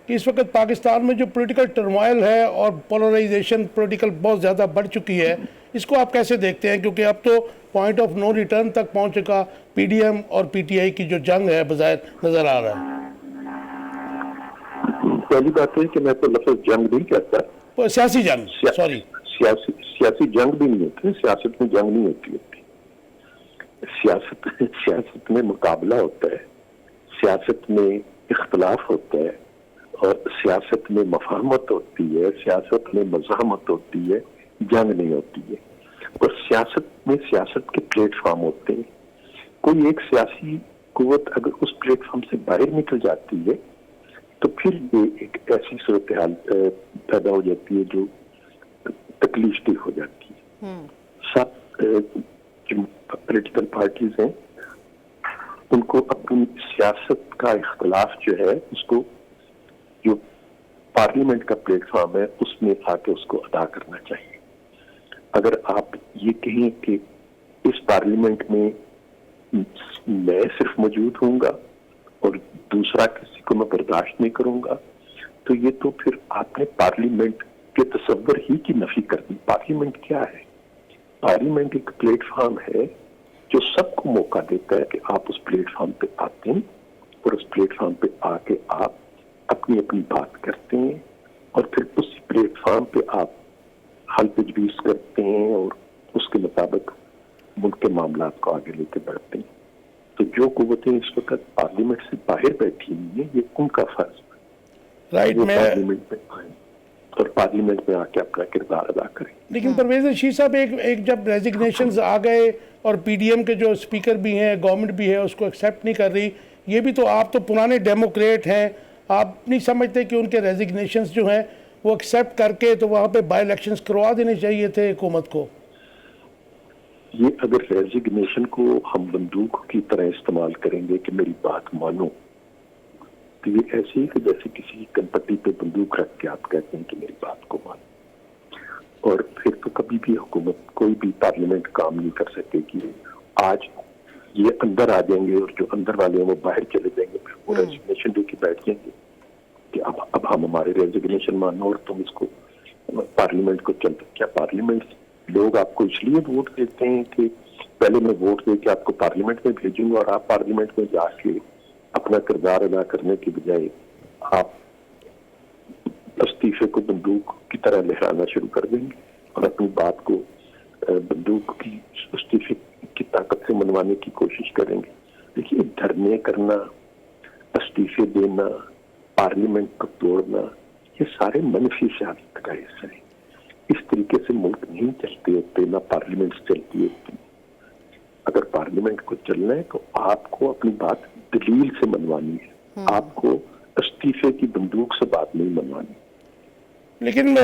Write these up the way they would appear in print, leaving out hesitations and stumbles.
کہ اس وقت پاکستان میں جو پولیٹیکل ٹرمائل ہے اور پولرائزیشن پولیٹیکل بہت زیادہ بڑھ چکی ہے، اس کو آپ کیسے دیکھتے ہیں؟ کیونکہ اب تو پوائنٹ آف نو ریٹرن تک پہنچ چکا پی ڈی ایم اور پی ٹی آئی کی جو جنگ ہے بظاہر نظر آ رہا ہے۔ پہلی بات ہے کہ میں تو لفظ جنگ نہیں کہتا، سیاسی جنگ، سوری، سیاسی جنگ بھی نہیں ہوتی، سیاست میں جنگ نہیں ہوتی۔ سیاست میں مقابلہ ہوتا ہے، سیاست میں اختلاف ہوتا ہے، اور سیاست میں مفاہمت ہوتی ہے، سیاست میں مزاحمت ہوتی ہے، جنگ نہیں ہوتی ہے۔ اور سیاست میں سیاست کے پلیٹ فارم ہوتے ہیں۔ کوئی ایک سیاسی قوت اگر اس پلیٹ فارم سے باہر نکل جاتی ہے تو پھر یہ ایک ایسی صورتحال پیدا ہو جاتی ہے جو تکلیف دہ ہو جاتی ہے۔ سب جو پولیٹیکل پارٹیز ہیں ان کو اپنی سیاست کا اختلاف جو ہے اس کو جو پارلیمنٹ کا پلیٹ فارم ہے اس میں آ کے اس کو ادا کرنا چاہیے۔ اگر آپ یہ کہیں کہ اس پارلیمنٹ میں میں صرف موجود ہوں گا اور دوسرا کسی کو میں برداشت نہیں کروں گا تو یہ تو پھر آپ نے پارلیمنٹ کے تصور ہی کی نفی کر دی۔ پارلیمنٹ کیا ہے؟ پارلیمنٹ ایک پلیٹ فارم ہے جو سب کو موقع دیتا ہے کہ آپ اس پلیٹ فارم پہ آتے ہیں اور اس پلیٹ فارم پہ آ کے آپ اپنی اپنی بات کرتے ہیں اور پھر اسی پلیٹ فارم پہ آپ حل تجویز کرتے ہیں اور اس کے مطابق ملک کے معاملات کو آگے لے کے بڑھتے ہیں۔ تو جو قوتیں اس وقت پارلیمنٹ سے باہر بیٹھی ہوئی ہیں یہ ان کا فرض ہے وہ پارلیمنٹ میں آئیں اور پارلیمنٹ میں آ کے اپنا کردار ادا کریں۔ لیکن پرویز رشید صاحب ایک جب ریزگنیشنز آ گئے اور پی ڈی ایم کے جو اسپیکر بھی ہیں، گورنمنٹ بھی ہے اس کو ایکسیپٹ نہیں کر رہی، یہ بھی تو آپ تو پرانے ڈیموکریٹ ہیں، آپ نہیں سمجھتے کہ ان کے ریزگنیشنز جو ہیں وہ ایکسیپٹ کر کے تو وہاں پہ بائی الیکشنز کروا دینے چاہیے تھے حکومت کو؟ یہ اگر ریزگنیشن کو ہم بندوق کی طرح استعمال کریں گے کہ میری بات مانو تو یہ ایسے ہی کہ جیسے کسی کنپٹی پہ بندوق رکھ کے آپ کہتے ہیں کہ میری بات کو مانو، اور پھر تو کبھی بھی حکومت کوئی بھی پارلیمنٹ کام نہیں کر سکے کہ آج یہ اندر آ جائیں گے اور جو اندر والے ہیں وہ باہر چلے جائیں گے، پھر وہ ریزگنیشن دے کے بیٹھ جائیں گے کہ اب ہم ہمارے ریزگنیشن مانو اور تم اس کو پارلیمنٹ کو چلتے۔ کیا پارلیمنٹ لوگ آپ کو اس لیے ووٹ دیتے ہیں کہ پہلے میں ووٹ دے کے آپ کو پارلیمنٹ میں بھیجوں گا اور آپ پارلیمنٹ میں جا کے اپنا کردار ادا کرنے کے بجائے آپ استعفے کو بندوق کی طرح لہرانا شروع کر دیں گے اور اپنی بات کو بندوق کی استعفے کی طاقت سے منوانے کی کوشش کریں گے؟ دیکھیے، دھرنے کرنا، استعفے دینا، پارلیمنٹ کو توڑنا، یہ سارے منفی سیاست کا حصہ ہے۔ اس طریقے سے ملک نہیں چلتے ہوتے، نہ پارلیمنٹ چلتی ہوتی۔ اگر پارلیمنٹ کو چلنا ہے تو آپ کو اپنی بات دلیل سے منوانی ہے، آپ کو استعفے کی بندوق سے بات نہیں منوانی۔ لیکن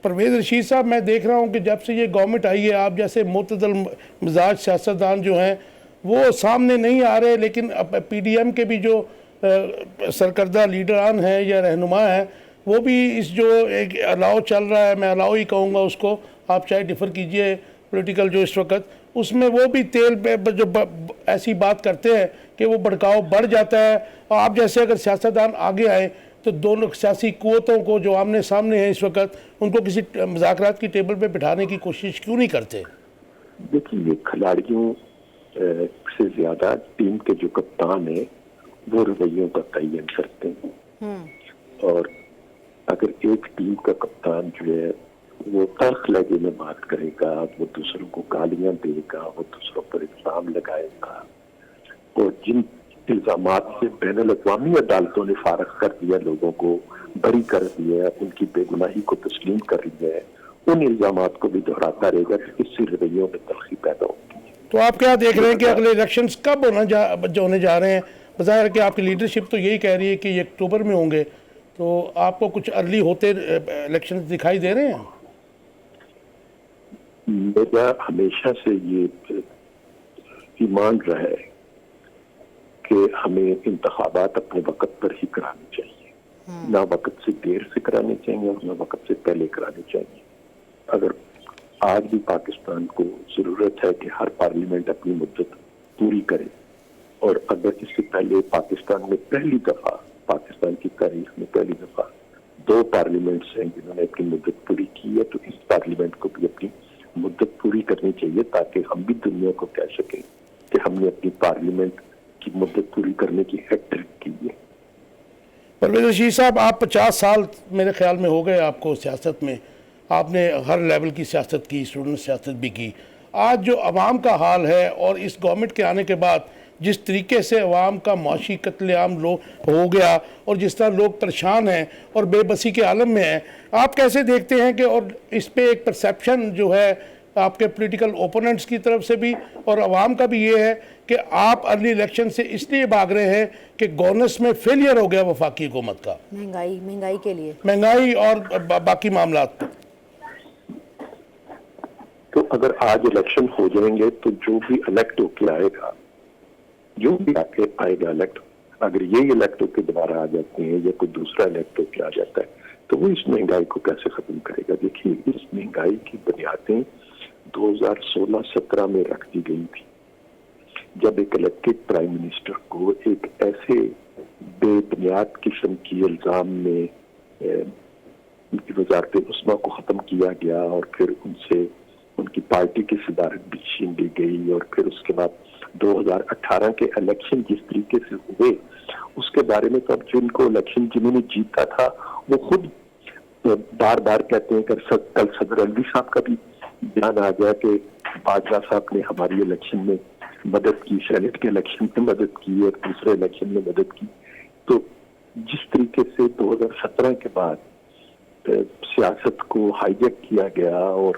پرویز رشید صاحب، میں دیکھ رہا ہوں کہ جب سے یہ گورنمنٹ آئی ہے آپ جیسے معتدل مزاج سیاستدان جو ہیں وہ سامنے نہیں آ رہے، لیکن پی ڈی ایم کے بھی جو سرکردہ لیڈران ہیں یا رہنما ہیں وہ بھی اس جو ایک الاؤ چل رہا ہے، میں الاؤ ہی کہوں گا اس کو، آپ چاہے ڈیفر کیجئے، پولیٹیکل جو اس وقت اس میں وہ بھی تیل پہ جو ایسی بات کرتے ہیں کہ وہ بھڑکاؤ بڑھ جاتا ہے۔ اور آپ جیسے اگر سیاستدان آگے آئیں تو دونوں سیاسی قوتوں کو جو آمنے سامنے ہیں اس وقت ان کو کسی مذاکرات کی ٹیبل پہ بٹھانے کی کوشش کیوں نہیں کرتے؟ دیکھیے، یہ کھلاڑیوں سے زیادہ ٹیم کے جو کپتان ہیں وہ رویوں کا تعین کرتے ہیں، اور اگر ایک ٹیم کا کپتان جو ہے وہ تلخ لہجے میں بات کرے گا، وہ دوسروں کو گالیاں دے گا، وہ دوسروں پر الزام لگائے گا، اور جن الزامات سے بین الاقوامی عدالتوں نے فارغ کر دیا، لوگوں کو بری کر دیا، ان کی بے گناہی کو تسلیم کر لیا ہے، ان الزامات کو بھی دہراتا رہے گا کہ اس سے رویوں میں تلخی پیدا ہوتی ہے۔ تو آپ کیا دیکھ رہے ہیں کہ اگلے الیکشنز کب ہونے جا رہے ہیں؟ بظاہر کہ آپ کی لیڈرشپ تو یہی کہہ رہی ہے کہ یہ اکتوبر میں ہوں گے، تو آپ کو کچھ ارلی ہوتے الیکشنز دکھائی دے رہے ہیں؟ میرا ہمیشہ سے یہ ایمان رہا ہے کہ ہمیں انتخابات اپنے وقت پر ہی کرانے چاہیے، نہ وقت سے دیر سے کرانے چاہیے اور نہ وقت سے پہلے کرانے چاہیے۔ اگر آج بھی پاکستان کو ضرورت ہے کہ ہر پارلیمنٹ اپنی مدت پوری کرے، اور اگر اس سے پہلے پاکستان میں پہلی دفعہ پاکستان کی تاریخ میں پہلی دفعہ 2 پارلیمنٹس ہیں جنہوں نے اپنی مدت پوری کی ہے، تو اس پارلیمنٹ کو بھی اپنی مدت پوری کرنی چاہیے تاکہ ہم بھی دنیا کو کہہ سکیں کہ ہم نے اپنی پارلیمنٹ کی مدت پوری کرنے کی ہیٹرک کی ہے۔ پرویز رشید صاحب، آپ 50 سال میرے خیال میں ہو گئے آپ کو سیاست میں، آپ نے ہر لیول کی سیاست کی، اسٹوڈنٹ سیاست بھی کی۔ آج جو عوام کا حال ہے اور اس گورنمنٹ کے آنے کے بعد جس طریقے سے عوام کا معاشی قتل عام ہو گیا اور جس طرح لوگ پریشان ہیں اور بے بسی کے عالم میں ہیں، آپ کیسے دیکھتے ہیں کہ اور اس پہ ایک پرسیپشن جو ہے آپ کے پولیٹیکل اوپوننٹس کی طرف سے بھی اور عوام کا بھی یہ ہے کہ آپ ارلی الیکشن سے اس لیے بھاگ رہے ہیں کہ گورننس میں فیلئر ہو گیا وفاقی حکومت کا، مہنگائی کے لیے، مہنگائی اور باقی معاملات پہ؟ تو اگر آج الیکشن ہو جائیں گے تو جو بھی الیکٹ ہو کے آئے گا، جو بھی آئے گا الیکٹ، اگر یہی الیکٹ ہو کے دوبارہ آ جاتے ہیں یا کوئی دوسرا الیکٹ ہو کے آ جاتا ہے تو وہ اس مہنگائی کو کیسے ختم کرے گا؟ دیکھیے، اس مہنگائی کی بنیادیں 2016-17 میں رکھ دی گئی تھی، جب ایک الیکٹڈ پرائم منسٹر کو ایک ایسے بے بنیاد قسم کی الزام میں وزارت عظمیٰ کو ختم کیا گیا اور پھر ان سے ان کی پارٹی کی صدارت بھی چھین لی گئی، اور پھر اس کے بعد 2018 کے الیکشن جس طریقے سے ہوئے اس کے بارے میں تو اب جن کو الیکشن جنہوں نے جیتا تھا وہ خود بار بار کہتے ہیں کہ کل صدر الوی صاحب کا بھی بیان آ گیا کہ باجوہ صاحب نے ہماری الیکشن میں مدد کی، سینٹ کے الیکشن میں مدد کی اور دوسرے الیکشن میں مدد کی۔ تو جس طریقے سے 2017 کے بعد سیاست کو ہائی جیک کیا گیا اور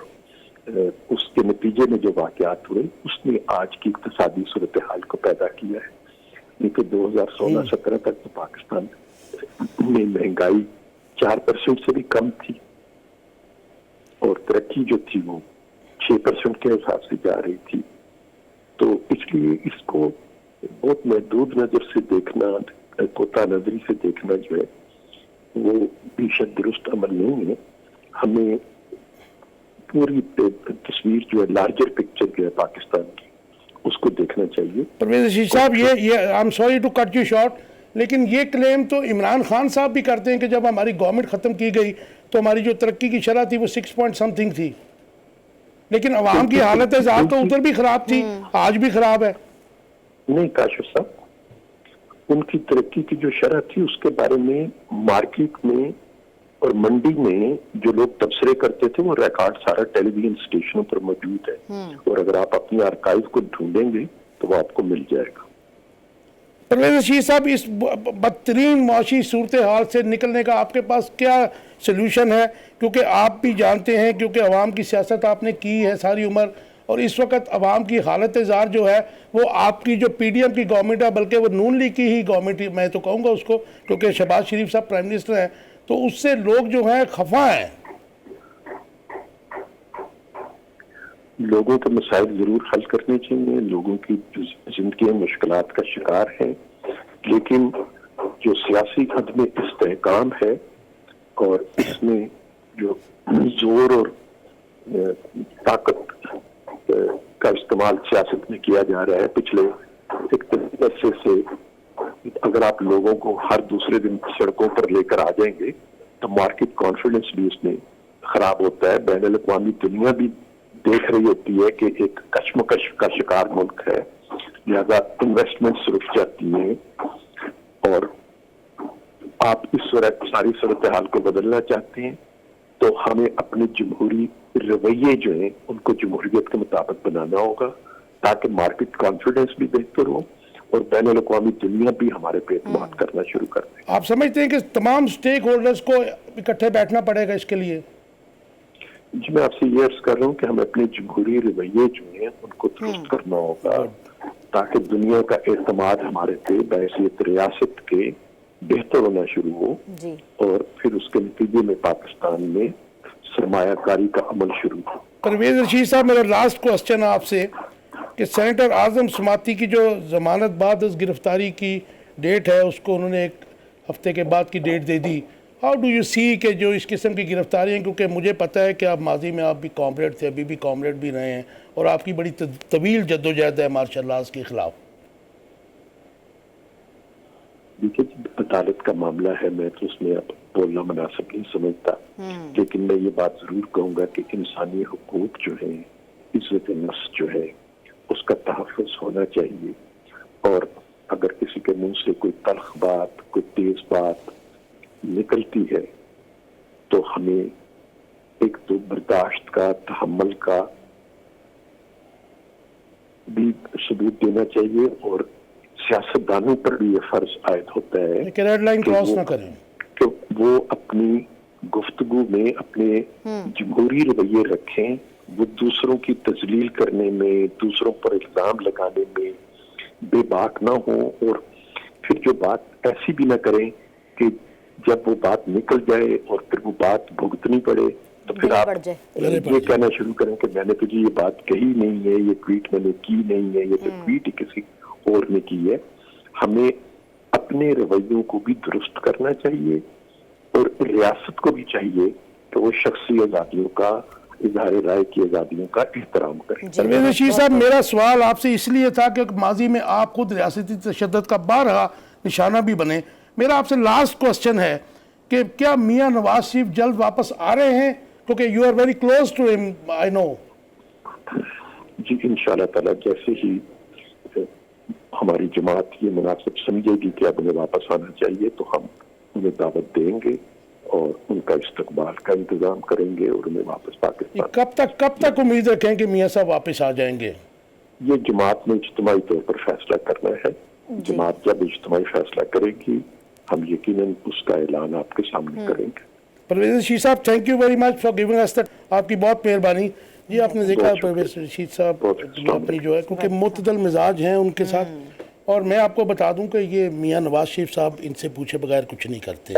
اس کے نتیجے میں جو واقعات ہوئے اس نے آج کی اقتصادی صورتحال کو پیدا کیا ہے۔ لیکن 2016-17 تک تو پاکستان میں مہنگائی 4% سے بھی کم تھی اور ترقی جو تھی وہ 6% کے حساب سے جا رہی تھی۔ تو اس لیے اس کو بہت محدود نظر سے دیکھنا، کوتا نظری سے دیکھنا جو ہے وہ بھی شاید درست عمل نہیں ہے۔ ہمیں پوری تصویر جو ہے، لارجر پکچر جو ہے پاکستان کی، اس کو دیکھنا چاہیے۔ پرویز رشید صاحب، یہ I am sorry to cut you short, لیکن یہ کلیم تو عمران خان صاحب بھی کرتے ہیں کہ جب ہماری گورنمنٹ ختم کی گئی تو ہماری جو ترقی کی شرح تھی وہ 6 پوائنٹ سم تھنگ تھی، لیکن عوام کی حالت ذات تو ادھر بھی خراب تھی، آج بھی خراب ہے۔ نہیں کاشف صاحب، ان کی ترقی کی جو شرح تھی اس کے بارے میں مارکیٹ میں اور منڈی میں جو لوگ تبصرے کرتے تھے وہ ریکارڈ سارا ٹیلی ویژن اسٹیشنوں پر موجود ہے، اور اگر آپ اپنی آرکائیو کو ڈھونڈیں گے تو وہ آپ کو مل جائے گا۔ پرویز رشید صاحب، اس بدترین معاشی صورتحال سے نکلنے کا آپ کے پاس کیا سلوشن ہے؟ کیونکہ آپ بھی جانتے ہیں، کیونکہ عوام کی سیاست آپ نے کی ہے ساری عمر، اور اس وقت عوام کی حالت زار جو ہے وہ آپ کی جو پی ڈی ایم کی گورنمنٹ ہے، بلکہ وہ نون لیگ کی ہی گورنمنٹ میں تو کہوں گا اس کو، کیونکہ شہباز شریف صاحب پرائم منسٹر ہیں، تو اس سے لوگ جو ہیں خفا ہیں۔ لوگوں کے مسائل ضرور حل کرنے چاہیے، لوگوں کی زندگیاں مشکلات کا شکار ہیں، لیکن جو سیاسی عدم استحکام ہے اور اس میں جو زور اور طاقت کا استعمال سیاست میں کیا جا رہا ہے پچھلے ایک عرصے سے، اگر آپ لوگوں کو ہر دوسرے دن سڑکوں پر لے کر آ جائیں گے تو مارکیٹ کانفیڈنس بھی اس میں خراب ہوتا ہے۔ بین الاقوامی دنیا بھی دیکھ رہی ہوتی ہے کہ ایک کشمکش کا شکار ملک ہے، لہذا انویسٹمنٹس رک جاتی ہیں، اور آپ اس ساری صورتحال کو بدلنا چاہتے ہیں تو ہمیں اپنے جمہوری رویے جو ہیں ان کو جمہوریت کے مطابق بنانا ہوگا تاکہ مارکیٹ کانفیڈنس بھی بہتر ہو اور بین الاقوامی دنیا بھی ہمارے پہ اعتماد کرنا شروع کر دے۔ آپ سمجھتے ہیں کہ تمام سٹیک ہولڈرز کو اکٹھے بیٹھنا پڑے گا اس کے لیے؟ جی میں آپ سے یہ عرض کر رہا ہوں کہ ہمیں اپنے جمہوری رویے جو ہیں ان کو درست کرنا ہوگا تاکہ دنیا کا اعتماد ہمارے پہ بحیثیت ریاست کے بہتر ہونا شروع ہو، اور پھر اس کے نتیجے میں پاکستان میں سرمایہ کاری کا عمل شروع ہو۔ پرویز رشید صاحب، میرا لاسٹ کوسچن آپ سے کہ سینیٹر اعظم سماتی کی جو ضمانت بعد از گرفتاری کی ڈیٹ ہے اس کو انہوں نے ایک ہفتے کے بعد کی ڈیٹ دے دی، ہاؤ ڈو یو سی کہ جو اس قسم کی گرفتاری ہیں، کیونکہ مجھے پتہ ہے کہ آپ ماضی میں آپ بھی کامریڈ تھے، ابھی بھی کامریڈ بھی رہے ہیں، اور آپ کی بڑی طویل جدوجہد ہے مارشل لاز کے خلاف؟ دیکھیے عدالت کا معاملہ ہے، میں تو اس میں اب بولنا مناسب نہیں سمجھتا، لیکن میں یہ بات ضرور کہوں گا کہ انسانی حقوق جو ہیں، عزت نفس جو ہے، اس کا تحفظ ہونا چاہیے، اور اگر کسی کے منہ سے کوئی تلخ بات، کوئی تیز بات نکلتی ہے تو ہمیں ایک تو برداشت کا، تحمل کا بھی ثبوت دینا چاہیے، اور سیاستدانوں پر بھی یہ فرض عائد ہوتا ہے کہ ریڈ لائن کہ کراس نہ کریں، کہ وہ اپنی گفتگو میں اپنے جمہوری رویے رکھیں، وہ دوسروں کی تذلیل کرنے میں، دوسروں پر الزام لگانے میں بے باک نہ ہوں، اور پھر جو بات ایسی بھی نہ کریں کہ جب وہ بات نکل جائے اور پھر وہ بات بھگتنی پڑے تو پھر آپ یہ کہنا شروع کریں کہ میں نے تو جی یہ بات کہی نہیں ہے، یہ ٹویٹ میں نے کی نہیں ہے، یہ تو ٹویٹ ہی کسی اور نے کی ہے۔ ہمیں اپنے رویوں کو بھی درست کرنا چاہیے، اور ریاست کو بھی چاہیے کہ وہ شخصی آزادیوں کا، اظہار رائے کی آزادیوں کا احترام کریں۔ پرویز رشید صاحب، میرا سوال آپ سے اس لیے تھا کہ ماضی میں آپ خود ریاستی تشدد کا بارہا نشانہ بھی بنے۔ میرا آپ سے لاسٹ کوسچن ہے کہ کیا میاں نواز شریف جلد واپس آ رہے ہیں؟ کیونکہ you are very close to ہم، آئی نو۔ جی انشاءاللہ تعالیٰ جیسے ہی ہماری جماعت یہ مناسب سمجھے گی کہ اب انہیں واپس آنا چاہیے تو ہم انہیں دعوت دیں گے اور ان کا استقبال کا انتظام کریں گے اور انہیں واپس پاکستان۔ کب تک امید رکھیں کہ میاں صاحب واپس آ جائیں گے؟ یہ جماعت نے اجتماعی طور پر فیصلہ کرنا ہے، جماعت جب اجتماعی فیصلہ کرے گی ہم یقیناً اس کا اعلان آپ کے سامنے کریں گے۔ پرویز رشید صاحب، thank you very much for giving us that, آپ کی بہت مہربانی۔ جی آپ نے دیکھا پرویز رشید صاحب اپنی جو ہے کیونکہ معتدل مزاج ہیں ان کے ساتھ، اور میں آپ کو بتا دوں کہ یہ میاں نواز شریف صاحب ان سے پوچھے بغیر کچھ نہیں کرتے۔